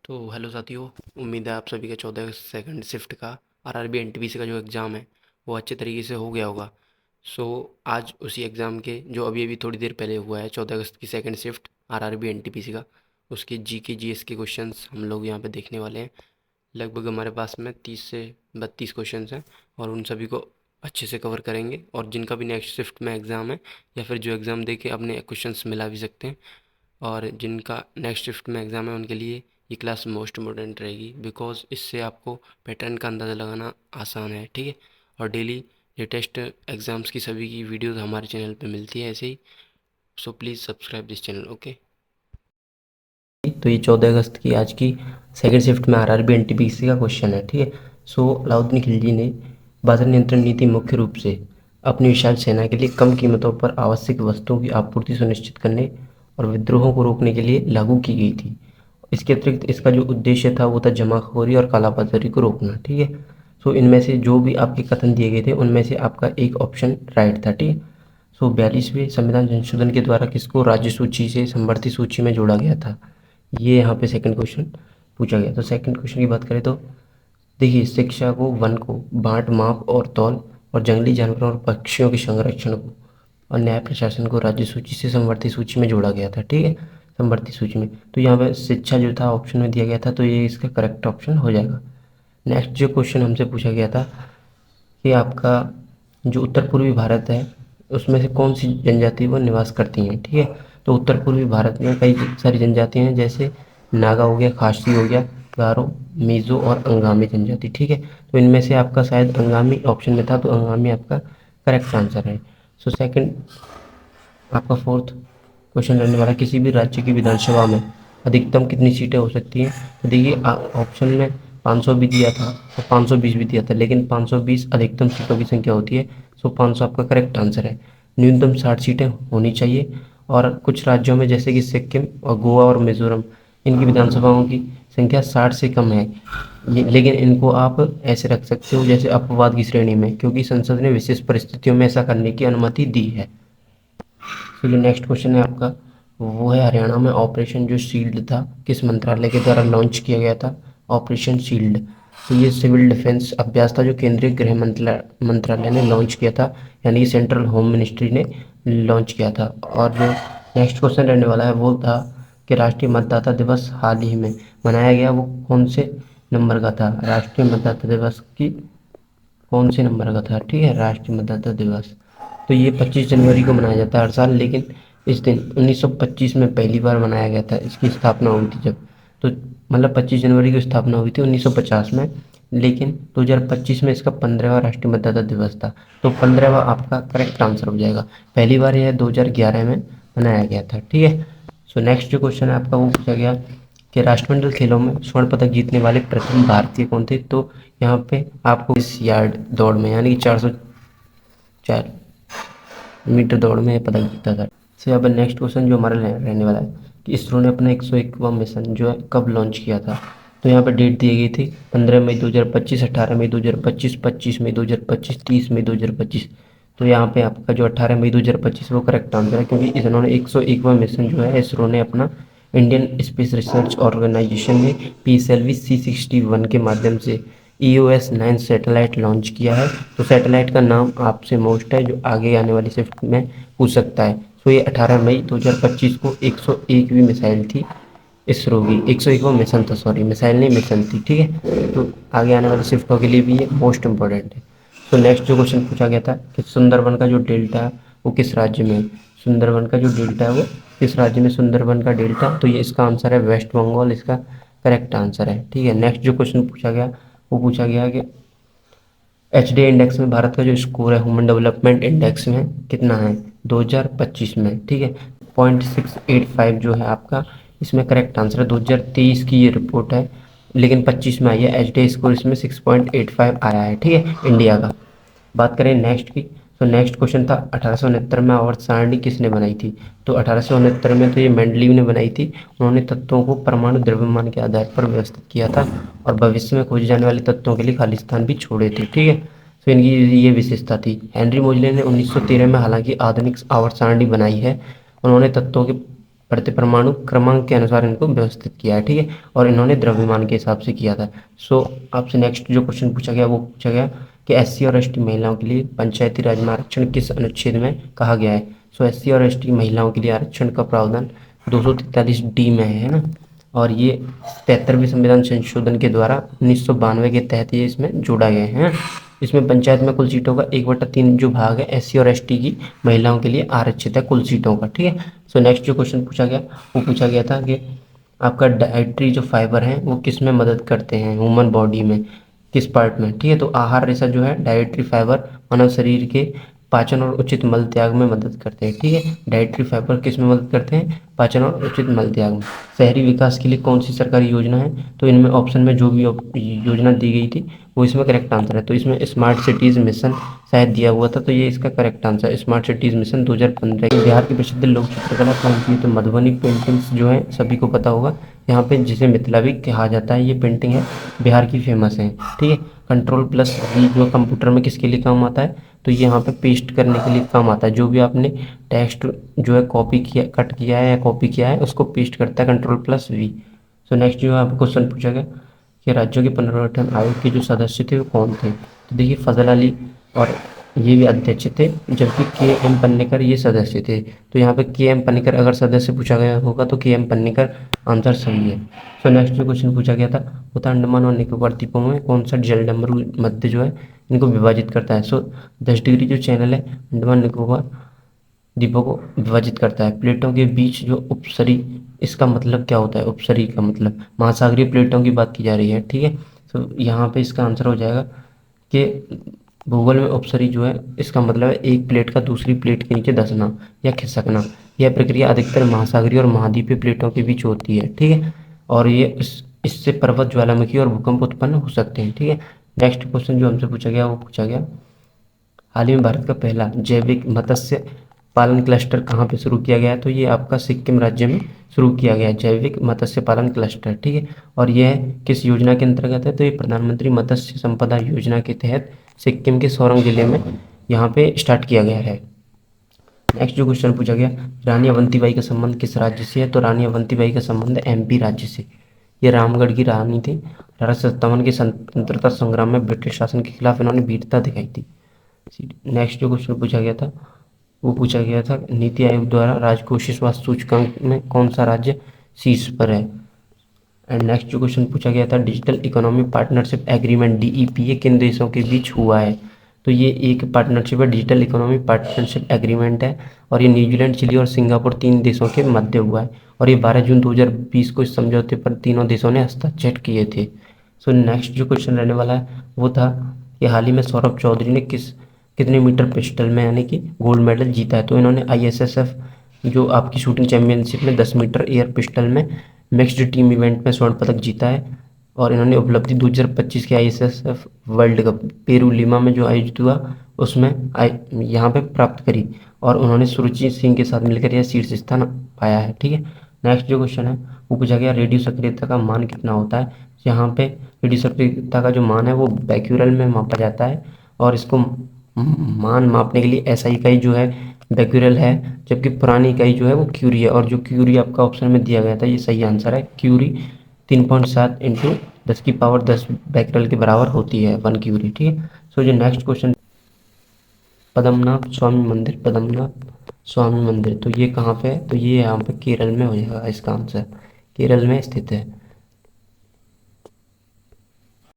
तो हेलो साथियों, उम्मीद है आप सभी का 14 सेकंड शिफ्ट का आरआरबी एनटीपीसी का जो एग्ज़ाम है वो अच्छे तरीके से हो गया होगा। सो आज उसी एग्ज़ाम के जो अभी अभी थोड़ी देर पहले हुआ है 14 अगस्त की सेकंड शिफ्ट आरआरबी एनटीपीसी का, उसके जीके जीएस के क्वेश्चंस हम लोग यहाँ पे देखने वाले हैं। लगभग हमारे पास में 30 से 32 क्वेश्चंस हैं और उन सभी को अच्छे से कवर करेंगे। और जिनका भी नेक्स्ट शिफ्ट में एग्ज़ाम है या फिर जो एग्ज़ाम दे के अपने क्वेश्चंस मिला भी सकते हैं, और जिनका नेक्स्ट शिफ्ट में एग्ज़ाम है उनके लिए ये क्लास मोस्ट इम्पोर्टेंट रहेगी, बिकॉज इससे आपको पैटर्न का अंदाज़ा लगाना आसान है। ठीक है। और डेली लेटेस्ट एग्ज़ाम्स की सभी की वीडियोस हमारे चैनल पे मिलती है ऐसे ही। So please subscribe this channel. Okay. तो ये 14 अगस्त की आज की सेकंड शिफ्ट में आरआरबी एनटीपीसी का क्वेश्चन है। ठीक है। सो अलाउद्दीन खिलजी ने बाजार नियंत्रण नीति मुख्य रूप से अपनी विशाल सेना के लिए कम कीमतों पर आवश्यक वस्तुओं की आपूर्ति सुनिश्चित करने और विद्रोहों को रोकने के लिए लागू की गई थी। इसके अतिरिक्त इसका जो उद्देश्य था वो था जमाखोरी और कालाबाजारी को रोकना। ठीक है। सो इनमें से जो भी आपके कथन दिए गए थे उनमें से आपका एक ऑप्शन राइट था। ठीक है। सो 42वें संविधान संशोधन के द्वारा किसको राज्य सूची से संवर्ती सूची में जोड़ा गया था? ये यहाँ पे सेकंड क्वेश्चन पूछा गया। तो सेकंड क्वेश्चन की बात करें तो देखिए, शिक्षा को, वन को, बांट माप और तौल, और जंगली जानवरों और पक्षियों के संरक्षण को, और न्याय प्रशासन को राज्य सूची से संवर्ती सूची में जोड़ा गया था। ठीक है। संवर्ती सूची में तो यहाँ पे शिक्षा जो था ऑप्शन में दिया गया था, तो ये इसका करेक्ट ऑप्शन हो जाएगा। नेक्स्ट जो क्वेश्चन हमसे पूछा गया था कि आपका जो उत्तर पूर्वी भारत है उसमें से कौन सी जनजाति वो निवास करती हैं। ठीक है। तो उत्तर पूर्वी भारत में कई सारी जनजातियां हैं, जैसे नागा हो गया, खासी हो गया, गारो, मीज़ो और अंगामी जनजाति। ठीक है। तो इनमें से आपका शायद अंगामी ऑप्शन में था, तो अंगामी आपका करेक्ट आंसर है। सो सेकंड आपका फोर्थ क्वेश्चन रहने वाला, किसी भी राज्य की विधानसभा में अधिकतम कितनी सीटें हो सकती हैं? तो देखिए, ऑप्शन में 500 भी दिया था और 520 भी दिया था, लेकिन 520 अधिकतम सीटों की संख्या होती है। सो 500 आपका करेक्ट आंसर है। न्यूनतम 60 सीटें होनी चाहिए। और कुछ राज्यों में जैसे कि सिक्किम और गोवा और मिजोरम, इनकी विधानसभाओं की संख्या 60 से कम है। लेकिन इनको आप ऐसे रख सकते हो जैसे अपवाद की श्रेणी में, क्योंकि संसद ने विशेष परिस्थितियों में ऐसा करने की अनुमति दी है। तो जो नेक्स्ट क्वेश्चन है आपका वो है, हरियाणा में ऑपरेशन जो शील्ड था किस मंत्रालय के द्वारा लॉन्च किया गया था? ऑपरेशन शील्ड, तो ये सिविल डिफेंस अभ्यास था जो केंद्रीय गृह मंत्रालय ने लॉन्च किया था, यानी कि सेंट्रल होम मिनिस्ट्री ने लॉन्च किया था। और जो नेक्स्ट क्वेश्चन रहने वाला है वो था कि राष्ट्रीय मतदाता दिवस हाल ही में मनाया गया, वो कौन से नंबर का था? राष्ट्रीय मतदाता दिवस की कौन से नंबर का था? ठीक है, राष्ट्रीय मतदाता दिवस तो ये 25 जनवरी को मनाया जाता है हर साल, लेकिन इस दिन 1925 में पहली बार मनाया गया था। इसकी स्थापना हुई थी जब, तो मतलब 25 जनवरी की स्थापना हुई थी 1950 में, लेकिन 2025 में इसका 15वां राष्ट्रीय मतदाता दिवस था। तो 15वां आपका करेक्ट आंसर हो जाएगा। पहली बार यह 2011 में मनाया गया था। ठीक है। सो नेक्स्ट जो क्वेश्चन है आपका वो पूछा गया कि राष्ट्रमंडल खेलों में स्वर्ण पदक जीतने वाले प्रथम भारतीय कौन थे? तो यहाँ पे आपको इस यार्ड दौड़ में, यानी कि 404 मीटर दौड़ में पदक जीता था। से अब नेक्स्ट क्वेश्चन जो हमारा रहने वाला है कि इसरो ने अपना 101वां मिशन जो है कब लॉन्च किया था? तो यहाँ पर डेट दी गई थी 15 मई 2025, 18 मई 2025, 25 मई 2025, 30 मई 2025। तो यहाँ पे आपका जो 18 मई 2025 वो करेक्ट आंसर है, क्योंकि इन्होंने 101वां मिशन जो है इसरो ने अपना इंडियन स्पेस रिसर्च ऑर्गेनाइजेशन ने PSLV C61 के माध्यम से EOS-9 सैटेलाइट लॉन्च किया है। तो सैटेलाइट का नाम आपसे मोस्ट है जो आगे आने वाली शिफ्ट में पूछ सकता है। तो ये 18 मई 2025 को 101वीं मिसाइल थी इसरो की, 101वां मिशन था, सॉरी मिसाइल नहीं मिशन थी। ठीक है। तो आगे आने वाली शिफ्टों के लिए भी ये मोस्ट इंपॉर्टेंट है। तो नेक्स्ट जो क्वेश्चन पूछा गया था कि सुंदरबन का जो डेल्टा है वो किस राज्य में है? सुंदरबन का जो डेल्टा है वो किस राज्य में? सुंदरबन का डेल्टा, तो ये इसका आंसर है वेस्ट बंगाल, इसका करेक्ट आंसर है। ठीक है। नेक्स्ट जो क्वेश्चन पूछा गया वो पूछा गया कि एचडीआई इंडेक्स में भारत का जो स्कोर है ह्यूमन डेवलपमेंट इंडेक्स में कितना है 2025 में? ठीक है। 0.685 जो है आपका इसमें करेक्ट आंसर है। 2023 की ये रिपोर्ट है, लेकिन 25 में आई है। एचडीआई स्कोर इसमें 6.85 आया है। ठीक है, इंडिया का। बात करें नेक्स्ट की, तो नेक्स्ट क्वेश्चन था 1869 में आवर्त सारणी किसने बनाई थी? तो 1869 में तो ये मेंडलीव ने बनाई थी। उन्होंने तत्वों को परमाणु द्रव्यमान के आधार पर व्यवस्थित किया था और भविष्य में खोजे जाने वाले तत्वों के लिए खाली स्थान भी छोड़े थे। ठीक है। तो इनकी ये विशेषता थी। हेनरी मोजले ने 1913 में हालांकि आधुनिक आवर्त सारणी बनाई है। उन्होंने तत्वों के प्रतिपरमाणु क्रमांक के अनुसार इनको व्यवस्थित किया है, ठीक है। और इन्होंने द्रव्यमान के हिसाब से किया था। सो आपसे नेक्स्ट जो क्वेश्चन पूछा गया वो पूछा गया कि एससी और एसटी महिलाओं के लिए पंचायती राज में आरक्षण किस अनुच्छेद में कहा गया है। सो एससी और एसटी महिलाओं के लिए आरक्षण का प्रावधान 243D में है ना। और ये 73वें संविधान संशोधन के द्वारा 1992 के तहत ये इसमें जोड़ा गया है। इसमें पंचायत में कुल सीटों का 1/3 जो भाग है एससी और एसटी की महिलाओं के लिए आरक्षित है कुल सीटों का, ठीक है। सो नेक्स्ट जो क्वेश्चन पूछा गया वो पूछा गया था कि आपका डाइटरी जो फाइबर है वो किस में मदद करते हैं ह्यूमन बॉडी में, किस पार्ट में, ठीक है। तो आहार रेशा जो है डाइटरी फाइबर मानव शरीर के पाचन और उचित मल त्याग में मदद करते हैं, ठीक है। डाइटरी फाइबर किस में मदद करते हैं, पाचन और उचित मल त्याग में। शहरी विकास के लिए कौन सी सरकारी योजना है, तो इनमें ऑप्शन में जो भी योजना दी गई थी वो इसमें करेक्ट आंसर है। तो इसमें स्मार्ट सिटीज़ मिशन शायद दिया हुआ था, तो ये इसका करेक्ट आंसर है स्मार्ट सिटीज़ मिशन 2015। बिहार की प्रसिद्ध लोक चित्रकला कौन सी है, तो मधुबनी पेंटिंग्स जो है सभी को पता होगा। यहाँ पे जिसे मिथिला भी कहा जाता है, ये पेंटिंग है बिहार की फेमस है, ठीक है। कंट्रोल+V जो कंप्यूटर में किसके लिए काम आता है, तो ये यहाँ पे पेस्ट करने के लिए काम आता है। जो भी आपने टेक्स्ट जो है कॉपी किया, कट किया है या कॉपी किया है, उसको पेस्ट करता है कंट्रोल+V। सो नेक्स्ट जो आपको क्वेश्चन पूछा गया कि राज्यों के पुनर्गठन आयोग के जो सदस्य थे वो कौन थे। तो देखिए फजल अली और ये भी अध्यक्ष थे, जबकि के.एम. पन्नेकर ये सदस्य थे। तो यहाँ पे के.एम. पन्नेकर अगर सदस्य पूछा गया होगा तो के.एम. पन्नेकर आंसर सही है। सो नेक्स्ट जो क्वेश्चन पूछा गया था वो था अंडमान और निकोबार द्वीपों में कौन सा जलडमरू मध्य जो है इनको विभाजित करता है। सो 10 डिग्री जो चैनल है अंडमान निकोबार द्वीपों को विभाजित करता है। प्लेटों के बीच जो उपसरी, इसका मतलब क्या होता है, उपसरी का मतलब महासागरीय प्लेटों की बात की जा रही है, ठीक है। तो यहाँ पे इसका आंसर हो जाएगा कि भूगोल में उपसरी जो है इसका मतलब है एक प्लेट का दूसरी प्लेट के नीचे धंसना या खिसकना। यह प्रक्रिया अधिकतर महासागरीय और महाद्वीपीय प्लेटों के बीच होती है, ठीक है। और ये इससे पर्वत, ज्वालामुखी और भूकंप उत्पन्न हो सकते हैं, ठीक है। नेक्स्ट क्वेश्चन जो हमसे पूछा गया वो पूछा गया हाल ही में भारत का पहला जैविक मत्स्य पालन क्लस्टर कहाँ पे शुरू किया गया है, तो ये आपका सिक्किम राज्य में शुरू किया गया है जैविक मत्स्य पालन क्लस्टर, ठीक है। और यह किस योजना के अंतर्गत है, तो ये प्रधानमंत्री मत्स्य संपदा योजना के तहत सिक्किम के सोरंग जिले में यहाँ पे स्टार्ट किया गया है। नेक्स्ट जो क्वेश्चन पूछा गया रानी अवंतीबाई का संबंध किस राज्य से है, तो रानी अवंतीबाई का संबंध एमपी राज्य से। ये रामगढ़ की रानी थी। 1857 के स्वतंत्रता संग्राम में ब्रिटिश शासन के खिलाफ इन्होंने वीरता दिखाई थी। नेक्स्ट जो क्वेश्चन पूछा गया था वो पूछा गया था नीति आयोग द्वारा राजकोषीय स्वास्थ्य सूचकांक में कौन सा राज्य शीर्ष पर है। एंड नेक्स्ट जो क्वेश्चन पूछा गया था digital economy partnership agreement DEPA किन देशों के बीच हुआ है, तो ये एक पार्टनरशिप है, डिजिटल इकोनॉमी पार्टनरशिप एग्रीमेंट है। और ये न्यूजीलैंड, चिली और सिंगापुर 3 देशों के मध्य हुआ है। और ये 12 जून 2020 को इस समझौते पर तीनों देशों ने हस्ताक्षर किए थे। सो नेक्स्ट जो क्वेश्चन रहने वाला है वो था कि हाल ही में सौरभ चौधरी ने कितने मीटर पिस्टल में यानी कि गोल्ड मेडल जीता है, तो इन्होंने ISSF जो आपकी शूटिंग चैंपियनशिप में 10 मीटर एयर पिस्टल में मिक्स्ड टीम इवेंट में स्वर्ण पदक जीता है। और इन्होंने उपलब्धि 2025 के ISSF world cup Peru lima में जो आयोजित हुआ उसमें यहाँ पे प्राप्त करी। और उन्होंने सुरुचि सिंह के साथ मिलकर यह शीर्ष स्थान पाया है, ठीक है। नेक्स्ट जो क्वेश्चन है वो पूछा गया रेडियो सक्रियता का मान कितना होता है। यहाँ पे रेडियो सक्रियता का जो मान है वो बैक्यूरल में मापा जाता है। और इसको मान मापने के लिए SI इकाई जो है बैक्यूरल है, जबकि पुरानी इकाई जो है वो क्यूरी है। और जो क्यूरी आपका ऑप्शन में दिया गया था ये सही आंसर है। क्यूरी 3.7 इंटू 10 की पावर 10 बैक्यूरल के बराबर होती है 1 क्यूरी, ठीक है। सो जो नेक्स्ट क्वेश्चन पद्मनाभ स्वामी मंदिर, पद्मनाभ स्वामी मंदिर तो ये कहाँ पे है, तो ये यहाँ पे केरल में हो जाएगा, इसका आंसर केरल में स्थित है।